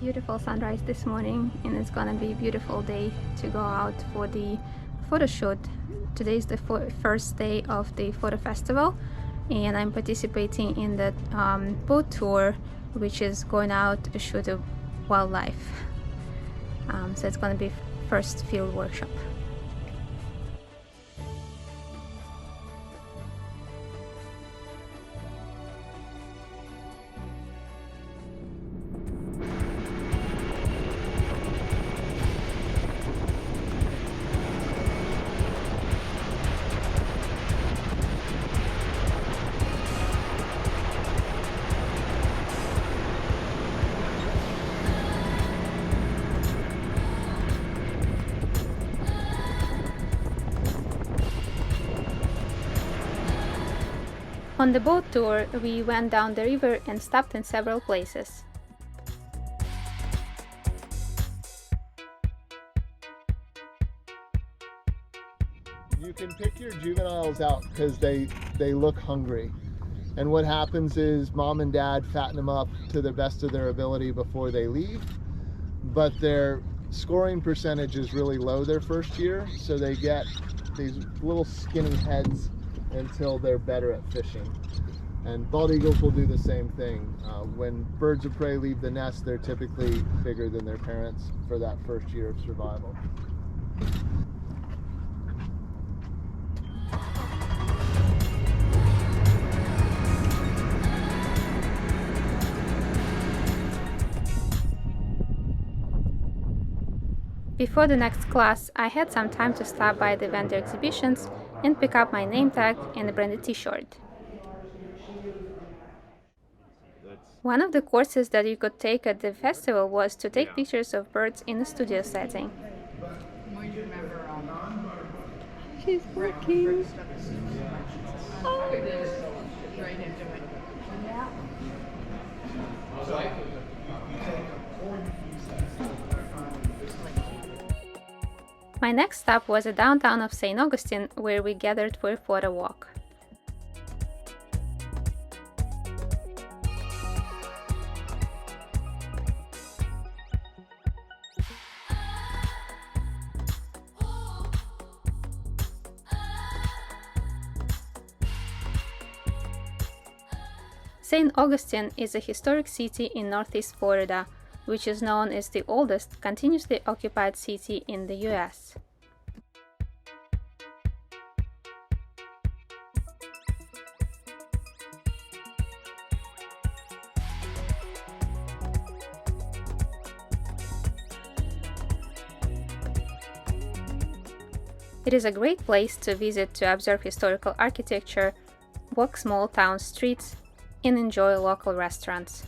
Beautiful sunrise this morning, and it's gonna be a beautiful day to go out for the photo shoot. Today is the first day of the photo festival, and I'm participating in the boat tour, which is going out to shoot a wildlife. So it's gonna be first field workshop. On the boat tour, we went down the river and stopped in several places. You can pick your juveniles out because they look hungry. And what happens is mom and dad fatten them up to the best of their ability before they leave. But their scoring percentage is really low their first year, so they get these little skinny heads until they're better at fishing. And bald eagles will do the same thing. When birds of prey leave the nest, they're typically bigger than their parents for that first year of survival. Before the next class, I had some time to stop by the vendor exhibitions and pick up my name tag and a branded t-shirt. One of the courses that you could take at the festival was to take pictures of birds in a studio setting. She's working. Oh. My next stop was the downtown of St. Augustine, where we gathered for a photo walk. St. Augustine is a historic city in Northeast Florida, which is known as the oldest continuously occupied city in the US. It is a great place to visit to observe historical architecture, walk small town streets, and enjoy local restaurants.